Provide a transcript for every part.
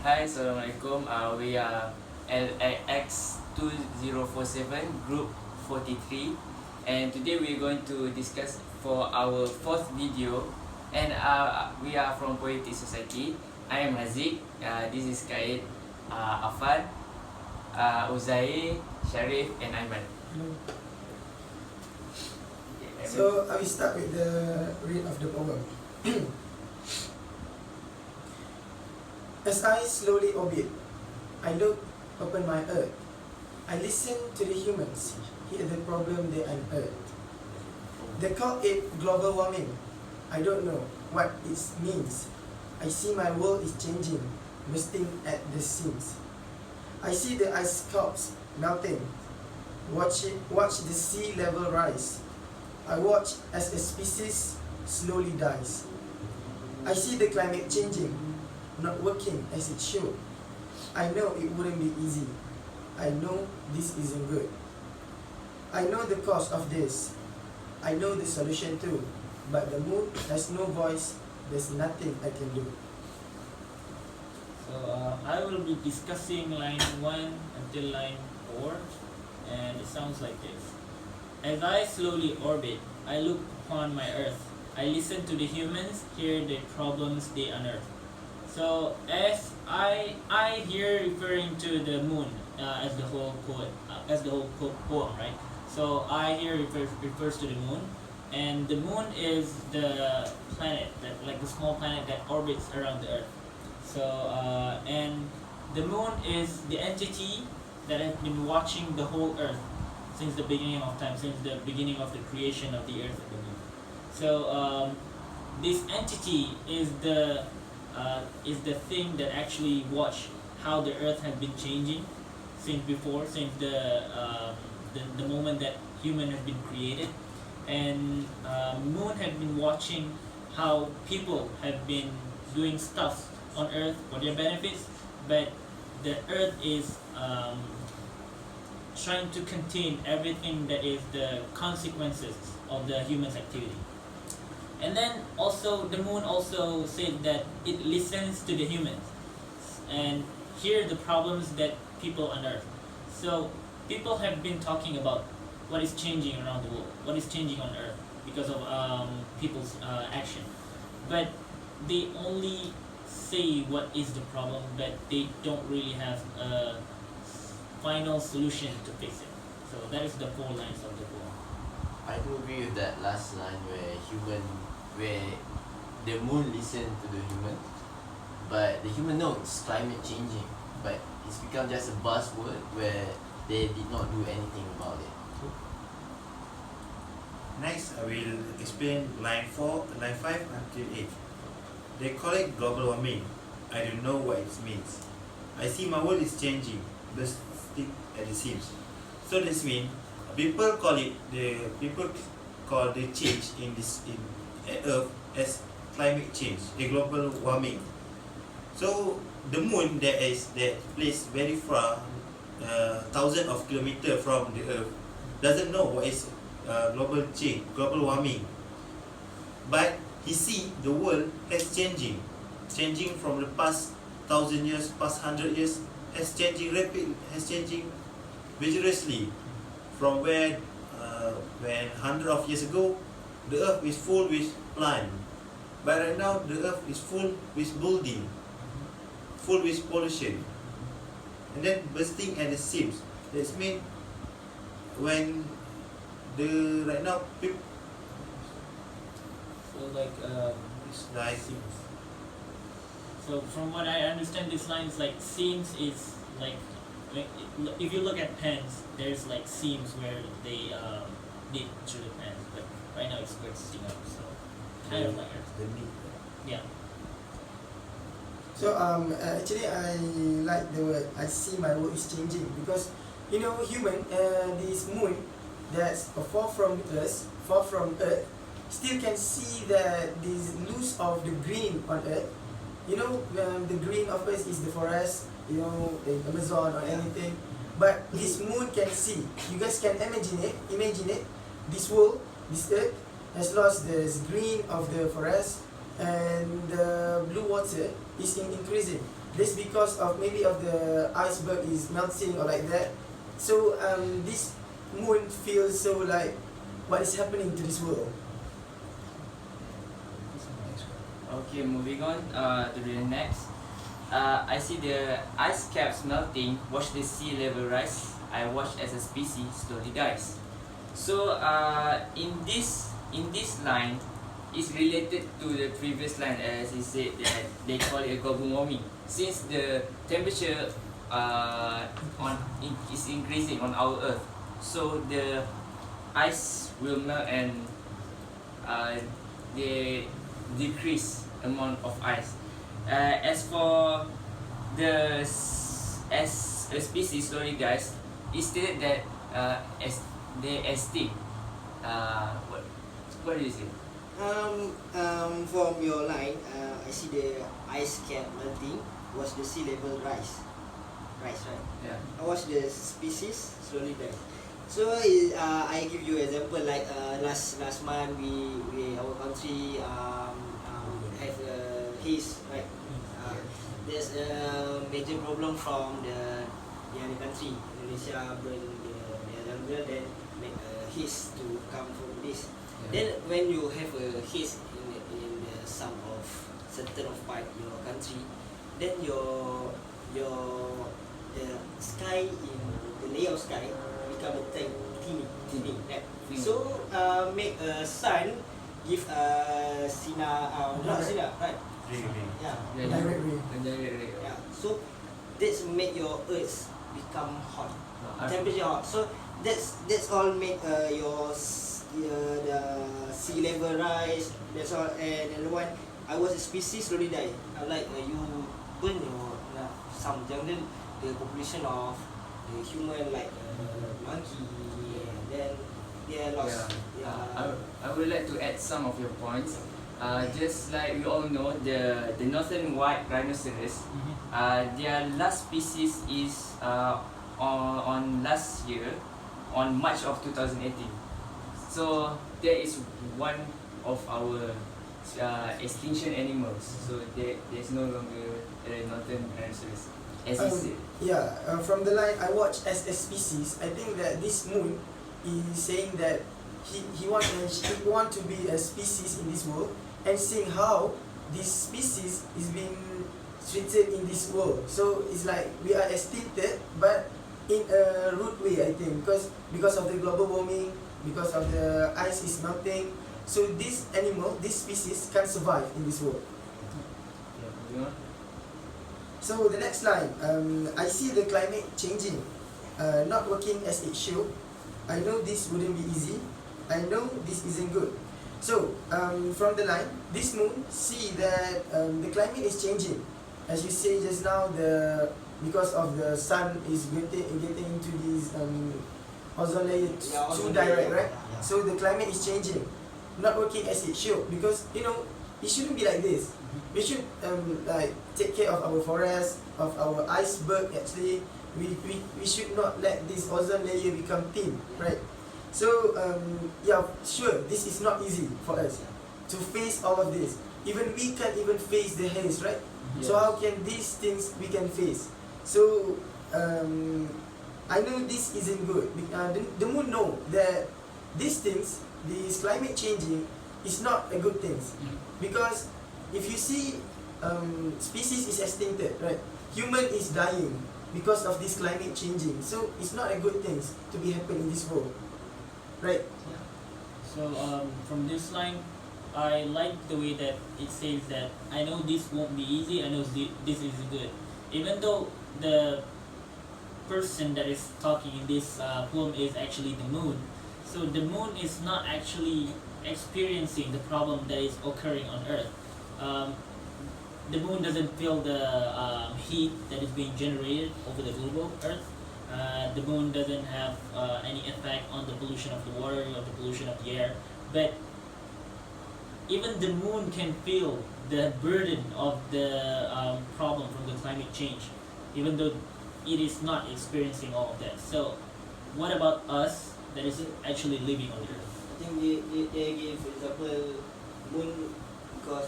Hi, Assalamualaikum. We are LAX2047, Group 43, and today we're going to discuss for our fourth video. And we are from Poetic Society. I am Haziq. This is Kaid, Afan, Uzair, Sharif, and Aiman. So I will start with the read of the poem. As I slowly orbit, I look upon my earth. I listen to the humans, hear the problem they unearth. They call it global warming. I don't know what it means. I see my world is changing, bursting at the seams. I see the ice caps melting, watch the sea level rise. I watch as a species slowly dies. I see the climate changing, not working as it should. I know it wouldn't be easy. I know this isn't good. I know the cause of this. I know the solution too. But the moon has no voice. There's nothing I can do. So I will be discussing line 1 until line 4, and it sounds like this. As I slowly orbit, I look upon my earth. I listen to the humans, hear the problems they unearth. So as I here referring to the moon as the whole poem, right? So I here refers to the moon, and the moon is the planet that, like the small planet that orbits around the earth. So and the moon is the entity that has been watching the whole earth since the beginning of time, since the beginning of the creation of the earth and the moon. So this entity is the thing that actually watch how the earth has been changing since the moment that human has been created, and moon has been watching how people have been doing stuff on earth for their benefits, but the earth is trying to contain everything that is the consequences of the human's activity. And then also the moon also said that it listens to the humans and hear the problems that people unearth. So people have been talking about what is changing around the world, what is changing on earth because of people's action. But they only say what is the problem, but they don't really have a final solution to fix it. So that is the 4 lines of the poem. I do agree with that last line where the moon listen to the human, but the human knows climate changing, but it's become just a buzzword where they did not do anything about it. Next, I will explain line 5 until 8. They call it global warming. I don't know what it means. I see my world is changing, bursting at the seams. So this means people call the change in Earth as climate change, the global warming. So the moon that placed very far, thousands of kilometers from the Earth, doesn't know what is global change, global warming. But he see the world has changing from the past 1,000 years, past 100 years, has changing vigorously from where when 100 of years ago the earth is full with plant, but right now the earth is full with building, full with pollution, and then bursting at the seams. That means when the right now people So like so from what I understand, this line is like seams is like if you look at pens, there's like seams where they knit through the pens, but right now it's bursting up, so kind of like the need. yeah. So actually I like the word I see my world is changing, because human, this moon that's far from us, far from Earth, still can see that this loose of the green on Earth. The green of us is the forest, the Amazon or anything. But this moon can see. You guys can imagine it. This world, this Earth has lost the green of the forest, and the blue water is increasing. This because of maybe of the iceberg is melting or like that. So this moon feels so like what is happening to this world. Okay, moving on to the next. I see the ice caps melting. Watch the sea level rise. I watch as a species slowly dies. So in this line, is related to the previous line, as he said that they call it a global warming. Since the temperature is increasing on our Earth, so the ice will melt and they decrease amount of ice. As for as a species slowly dies, it stated that as they extinct. What do you say? From your line, I see the ice cap melting. Was the sea level rise, right? Yeah. I watch the species slowly die. So I give you example like last month we our country have a haze, right? There's a major problem from the other country. Indonesia burn the jungle, then make a haze to come from this. Yeah. Then when you have a haze in some of certain of part your country, then the sky in the layer of sky become a tiny, right? So make a sun give a not sinar, right? Yeah. Direct rain. Yeah. So that's make your earth become hot, temperature hot. So that's all make the sea level rise. That's all. And another one, I was a species slowly die. Like you burn your some jungle, the population of the human like monkey, and then they are lost. Yeah. I would like to add some of your points. Just like we all know, the northern white rhinoceros, their last species is on last year, on March of 2018. So that is one of our extinction animals. So there's no longer a northern rhinoceros, as you said. Yeah, from the line I watch as a species, I think that this moon is saying that he want to be a species in this world, and seeing how this species is being treated in this world. So it's like we are extincted, but in a rude way, I think, because of the global warming, because of the ice is melting. So this animal, this species can survive in this world. So the next line, I see the climate changing, not working as it should. I know this wouldn't be easy. I know this isn't good. So from the line, this moon see that the climate is changing. As you say just now, because of the sun is getting into this ozone layer too direct, right? Yeah. So the climate is changing, not working as it should, because it shouldn't be like this. We should like take care of our forest, of our iceberg. Actually, we should not let this ozone layer become thin, right? So yeah, sure, this is not easy for us to face all of this. Even we can't even face the haze, right? Yes. So how can these things we can face? So I know this isn't good. The moon know that these things, this climate changing, is not a good thing, because if you see species is extincted, right? Human is dying because of this climate changing. So it's not a good thing to be happening in this world, right? So from this line, I like the way that it says that I know this won't be easy, I know this is good. Even though the person that is talking in this poem is actually the moon, so the moon is not actually experiencing the problem that is occurring on Earth. The moon doesn't feel the heat that is being generated over the global Earth. The moon doesn't have any effect on the pollution of the water or the pollution of the air, but even the moon can feel the burden of the problem from the climate change, even though it is not experiencing all of that. So what about us that is actually living on Earth? I think they give example moon because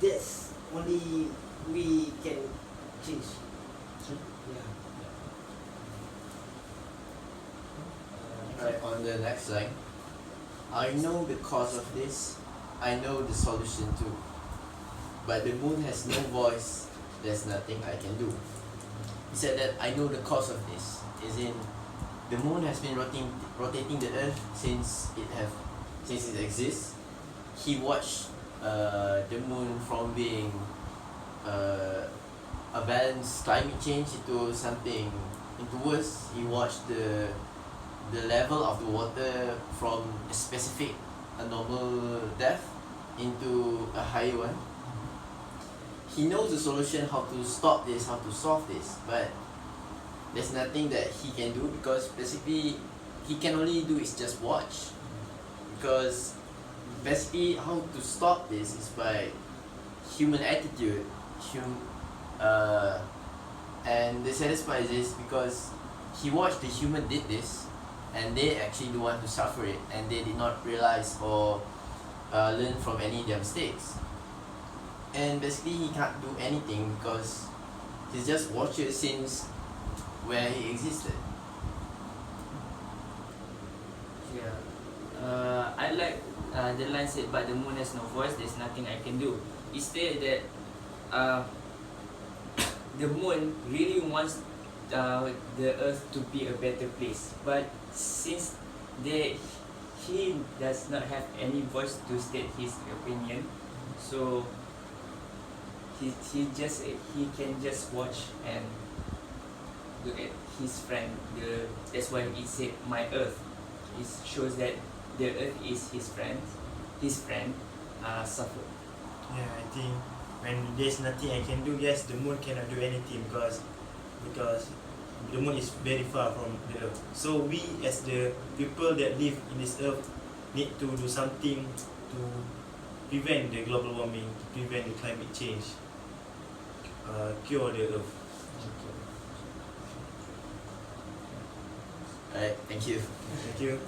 that's only we change. True. Yeah. Right, on the next line, I know the cause of this, I know the solution too. But the moon has no voice, there's nothing I can do. He said that I know the cause of this, is in the moon has been rotating the earth since it exists. He watched the moon from being a balanced climate change into worse. He watched the level of the water from a specific, a normal depth into a higher one. He knows the solution, how to stop this, how to solve this, but there's nothing that he can do, because basically he can only do is just watch. Because basically how to stop this is by human attitude, and the saddest part is this, because he watched the human did this, and they actually the one who suffer it, and they did not realize or learn from any of their mistakes. And basically he can't do anything because he's just watched it since where he existed. Yeah. I like the line said, but the moon has no voice, there's nothing I can do. It stated that the moon really wants the earth to be a better place, but since he does not have any voice to state his opinion, so he can just watch and look at his friend. That's why it said my earth. It shows that the earth is his friend. His friend suffered. Yeah, I think when there's nothing I can do, yes, the moon cannot do anything because the moon is very far from the earth. So we as the people that live in this earth need to do something to prevent the global warming, to prevent the climate change, cure the earth. Alright, thank you. Thank you.